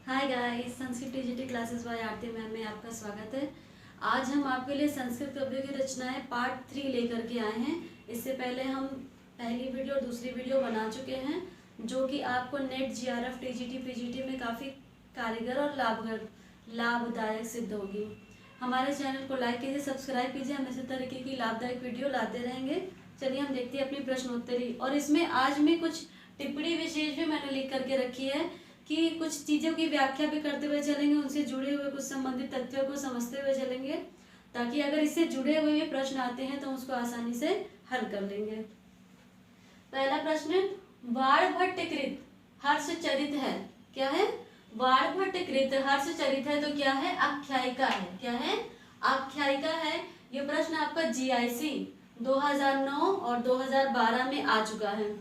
Hi guys, Sanskrit TGT classes bye आरती ma'am में आपका स्वागत है। आज हम आपके लिए संस्कृत कवियों की रचनाएं पार्ट 3 लेकर के आए हैं। इससे पहले हम पहली वीडियो और दूसरी वीडियो बना चुके हैं, जो कि आपको नेट जीआरएफ टीजीटी पीजीटी में काफ़ी कारगर और लाभदायक सिद्ध होगी। हमारे चैनल को लाइक कीजिए, सब्सक्राइब कीजिए, हम इसी तरीके की लाभदायक वीडियो लाते रहेंगे। चलिए हम देखते हैं अपनी प्रश्नोत्तरी। और इसमें आज में कुछ टिप्पणी विशेष भी मैंने लिख करके रखी है कि कुछ चीज़ों की व्याख्या भी करते हुए चलेंगे, उनसे जुड़े हुए कुछ संबंधित तथ्यों को समझते हुए चलेंगे, ताकि अगर इससे जुड़े हुए प्रश्न आते हैं तो उसको आसानी से हल कर लेंगे। पहला प्रश्न, वाणभट्टकृत हर्षचरित है। क्या है? वाणभट्टकृत हर्षचरित है तो क्या है? आख्यायिका है। क्या है? आख्यायिका है। ये प्रश्न आपका जीआईसी 2009 और 2012 में आ चुका है।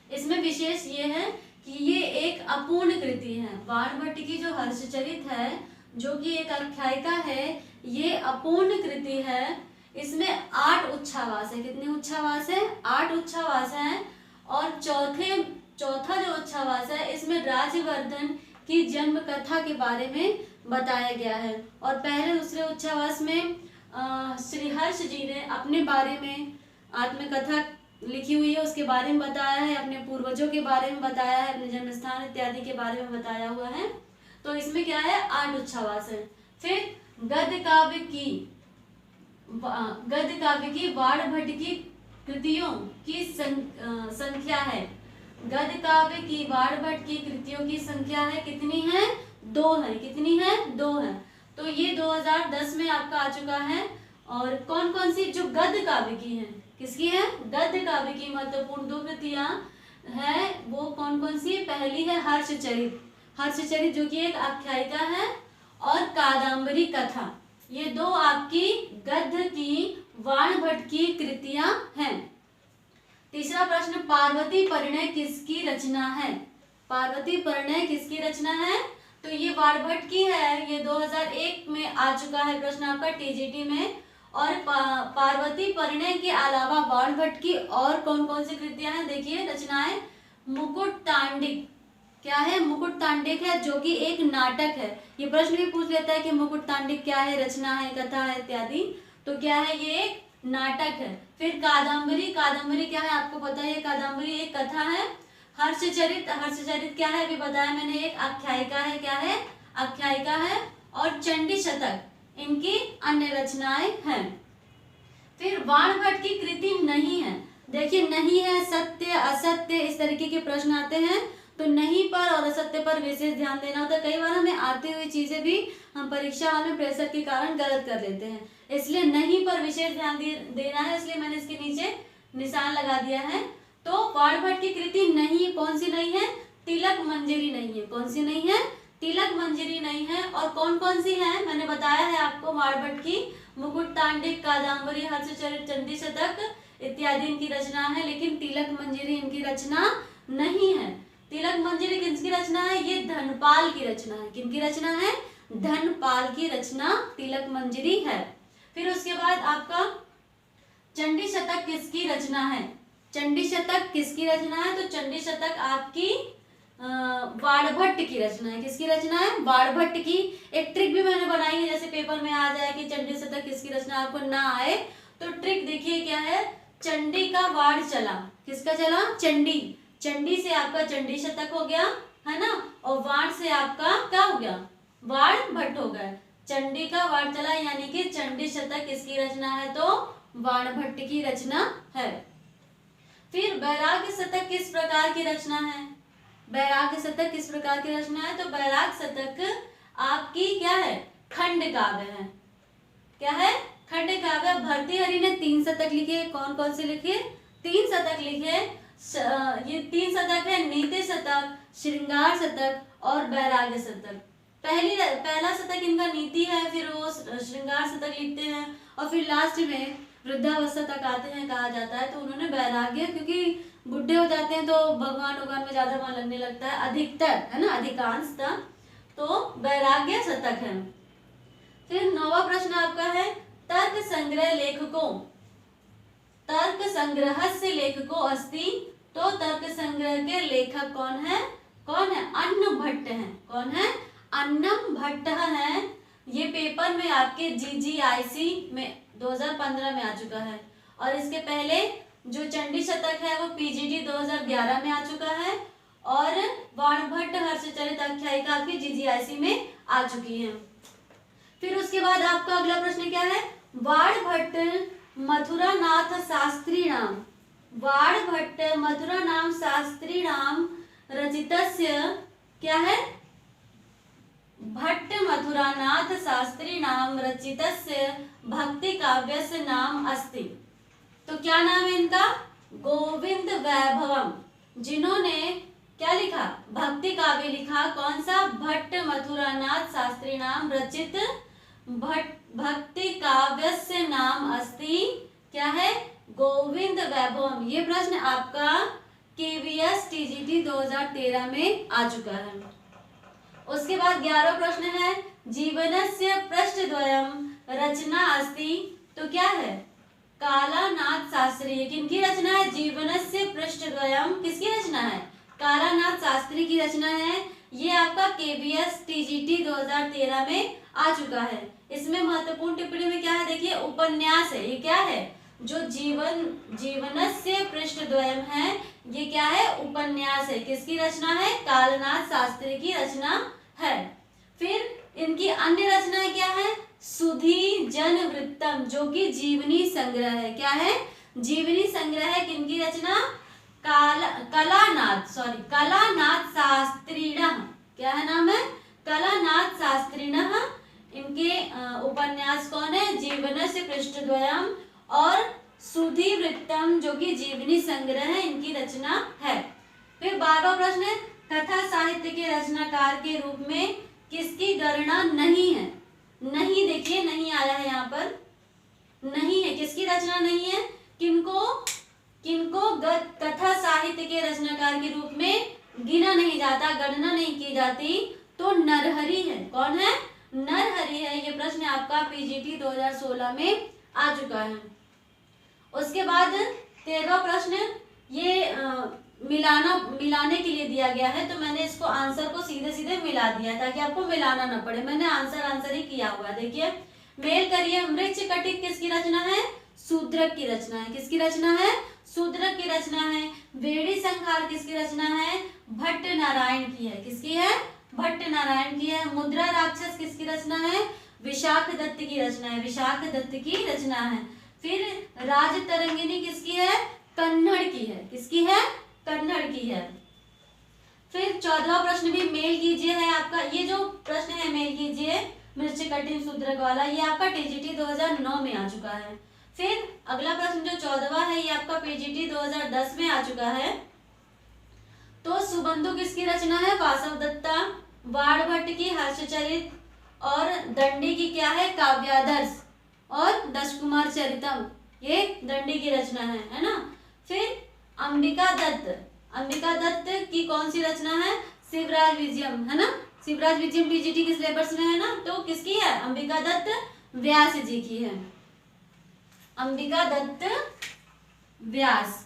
इसमें विशेष ये है कि ये एक अपूर्ण कृति है। वाणभट्ट की जो हर्षचरित है, जो कि एक आख्यायिका है, ये अपूर्ण कृति है। इसमें 8 उच्छावास है। कितने उच्छावास है? 8 उच्छावास है। और चौथा जो उच्छावास है, इसमें राज्यवर्धन की जन्म कथा के बारे में बताया गया है। और पहले दूसरे उच्छावास में श्रीहर्ष जी ने अपने बारे में आत्मकथा लिखी हुई है, उसके बारे में बताया है, अपने पूर्वजों के बारे में बताया है, अपने जन्म स्थान इत्यादि के बारे में बताया हुआ है। तो इसमें क्या है? 8 उच्छावास है। फिर गद्य काव्य की वाणभट्ट की कृतियों की संख्या है। गद्य काव्य की वाणभट्ट की कृतियों की संख्या है, कितनी है? 2 है। कितनी है? 2 है। तो ये 2010 में आपका आ चुका है। और कौन कौन सी जो गद्य काव्य की है, किसकी है? गद्य काव्य की महत्वपूर्ण 2 कृतियां है, वो कौन कौन सी? पहली है हर्षचरित। हर्षचरित जो कि एक आख्यायिका है, और कादम्बरी कथा। ये 2 आपकी गद्य की वाणभट्ट की कृतियां हैं। तीसरा प्रश्न, पार्वती परिणय किसकी रचना है? पार्वती परिणय किसकी रचना है? तो ये वाणभट्ट की है। ये 2001 में आ चुका है प्रश्न आपका टीजीटी में। और पार्वती परिणय के अलावा वाणभट्ट की और कौन कौन सी कृतियां हैं? देखिए रचनाएं। मुकुट तांडिक। क्या है? मुकुट तांडिक है, जो कि एक नाटक है। ये प्रश्न भी पूछ लेता है कि मुकुट तांडिक क्या है, रचना है, कथा है इत्यादि। तो क्या है? ये एक नाटक है। फिर कादम्बरी। कादम्बरी क्या है? आपको पता है, कादम्बरी एक कथा है। हर्षचरित। हर्षचरित क्या है? अभी बताया मैंने, एक आख्यायिका है। क्या है? आख्यायिका है। और चंडी शतक इनकी अन्य रचनाएं हैं। फिर वाणभट्ट की कृति नहीं है। देखिए, नहीं है, सत्य, असत्य, इस तरीके के प्रश्न आते हैं। तो नहीं पर और असत्य पर विशेष ध्यान देना होता है। कई बार हमें आती हुई चीजें भी हम परीक्षा हॉल में प्रेशर के कारण गलत कर लेते हैं, इसलिए नहीं पर विशेष ध्यान देना है। इसलिए मैंने इसके नीचे निशान लगा दिया है। तो वाणभट्ट की कृति नहीं, कौन सी नहीं है? तिलक मंजरी नहीं है। कौन सी नहीं है? तिलक मंजरी नहीं है। और कौन कौन सी है? मैंने बताया है आपको, वाणभट्ट की मुकुट तांडिक, कादम्बरी, हर्षचरित, चंडी शतक इत्यादि इनकी रचना है, लेकिन तिलक मंजरी इनकी रचना नहीं है। तिलक मंजरी किसकी रचना है? ये धनपाल की रचना है। किनकी रचना है? धनपाल की रचना तिलक मंजरी है। फिर उसके बाद आपका चंडी शतक किसकी रचना है? चंडी शतक किसकी रचना है? तो चंडी शतक आपकी वाणभट्ट की रचना है। किसकी रचना है? वाणभट्ट की। एक ट्रिक भी मैंने बनाई है, जैसे पेपर में आ जाए कि चंडी शतक किसकी रचना, आपको ना आए तो ट्रिक देखिए क्या है। चंडी का वाण चला। किसका चला? चंडी। चंडी से आपका चंडी शतक हो गया, है ना। और वाण से आपका क्या हो गया? वाणभट्ट हो गया। चंडी का वाण चला, यानी कि चंडी शतक किसकी रचना है? तो वाणभट्ट की रचना है। फिर वैराग्य शतक किस प्रकार की रचना है? वैराग्य शतक किस प्रकार की रचना है? तो वैराग्य शतक आपकी क्या है? खंड काव्य है। क्या है? खंड काव्य। भर्तृहरि ने 3 शतक लिखे। कौन कौन से लिखे? 3 शतक लिखे। ये 3 शतक है, नीति शतक, श्रृंगार शतक और वैराग्य शतक। पहला शतक इनका नीति है, फिर वो श्रृंगार शतक लिखते हैं, और फिर लास्ट में वृद्धावस्था तक आते हैं कहा जाता है। तो उन्होंने वैराग्य, क्योंकि बुढ़े हो जाते हैं तो भगवान में ज्यादा मन लगने लगता है, अधिकतर, है ना, अधिकांशतः, तो वैराग्य शतक है। फिर 9वां प्रश्न आपका है, तर्क संग्रह लेखकों। तर्क संग्रह से लेखकों अस्ति तो तर्क संग्रह के लेखक कौन है? कौन है? अन्न भट्ट है। कौन है? अन्नम भट्ट है। ये पेपर में आपके GGIC में 2015 में आ चुका है, और इसके पहले जो चंडी शतक है वो PGT 2011 में आ चुका है, और बाणभट्ट हर्षचरित आख्यायिका आपकी GGIC में आ चुकी है। फिर उसके बाद आपका अगला प्रश्न क्या है? बाणभट्ट मथुरानाथ शास्त्री नाम, बाणभट्ट मथुरानाम शास्त्री नाम रचितस्य क्या है? भट्ट मथुरानाथ शास्त्री नाम रचितस्य भक्ति काव्यस्य नाम अस्ति। तो क्या नाम है इनका? गोविंद वैभवम। जिन्होंने क्या लिखा? भक्ति काव्य लिखा। कौन सा? भट्ट मथुरानाथ शास्त्री नाम रचित भक्ति काव्यस्य नाम अस्ति क्या है? गोविंद वैभवम। ये प्रश्न आपका KVS TGT 2013 में आ चुका है। उसके बाद 11वां प्रश्न है, जीवनस्य पृष्ठद्वयम् रचना अस्ति। तो क्या है? कालानाथ शास्त्री। किनकी रचना है? जीवनस्य पृष्ठद्वयम् किसकी रचना है? कालानाथ शास्त्री की रचना है। ये आपका KVS TGT 2013 में आ चुका है। इसमें महत्वपूर्ण टिप्पणी में क्या है? देखिए, उपन्यास है। ये क्या है? जो जीवनस्य पृष्ठद्वयम् है, ये क्या है? उपन्यास है। किसकी रचना है? कालानाथ शास्त्री की रचना है। फिर इनकी अन्य रचनाएं क्या है? सुधी जन वृत्तम, जो कि जीवनी संग्रह है। क्या है? जीवनी संग्रह है। किनकी रचना? कलानाथ शास्त्रीणः। क्या है नाम है? कलानाथ शास्त्रीणः। इनके उपन्यास कौन है? जीवनस्य पृष्ठद्वयम् और सुधी वृत्तम, जो कि जीवनी संग्रह है, इनकी रचना है। फिर 12वां प्रश्न है, कथा साहित्य के रचनाकार के रूप में किसकी गणना नहीं है? नहीं, देखिए नहीं आया है यहाँ पर, नहीं है। किसकी रचना नहीं है? किनको कथा साहित्य के रचनाकार के रूप में गिना नहीं जाता, गणना नहीं की जाती? तो नरहरि है। कौन है? नरहरि है। ये प्रश्न आपका PGT 2016 में आ चुका है। उसके बाद 13वां प्रश्न, ये मिलाने के लिए दिया गया है, तो मैंने इसको आंसर को सीधे सीधे मिला दिया ताकि आपको मिलाना ना पड़े। मैंने आंसर ही किया हुआ है। देखिए, मेल करिए। मृच्छकटिक किसकी रचना है? शूद्रक की रचना है। किसकी रचना है? शूद्रक की रचना है। वेणी संहार किसकी रचना है? भट्ट नारायण की है। किसकी है? भट्ट नारायण की है। मुद्रा राक्षस किसकी रचना है? विशाख दत्त की रचना है। विशाख दत्त की रचना है। फिर राजतरंगिनी किसकी है? कन्नड़ की है। किसकी है? कन्नड़ की है। फिर 14वां प्रश्न भी मेल कीजिए है आपका। ये जो प्रश्न है मेल कीजिए मृच्छकटिक शूद्रक वाला, ये आपका TGT 2009 में आ चुका है। फिर अगला प्रश्न जो 14वां है, ये आपका PGT 2010 में आ चुका है। तो सुबंधु किसकी रचना है? वासव दत्ता। बाणभट्ट की हर्षचरित, और दंडी की क्या है? काव्यादर्श, और दशकुमार चरितम, ये दंडी की रचना है ना। फिर अंबिका दत्त की कौन सी रचना है? शिवराज विजयम, है ना। शिवराज विजयम PGT के सिलेबस में है ना। तो किसकी है? अंबिका दत्त व्यास जी की है। अंबिका दत्त व्यास।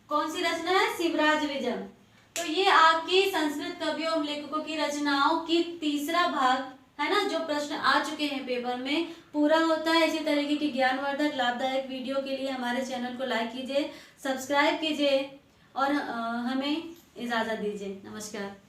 कौन सी रचना है? शिवराज विजयम। तो ये आपकी संस्कृत कवियों एवं लेखकों की रचनाओं की तीसरा भाग है ना, जो प्रश्न आ चुके हैं पेपर में, पूरा होता है। इसी तरीके की ज्ञानवर्धक लाभदायक वीडियो के लिए हमारे चैनल को लाइक कीजिए, सब्सक्राइब कीजिए और हमें इजाज़त दीजिए। नमस्कार।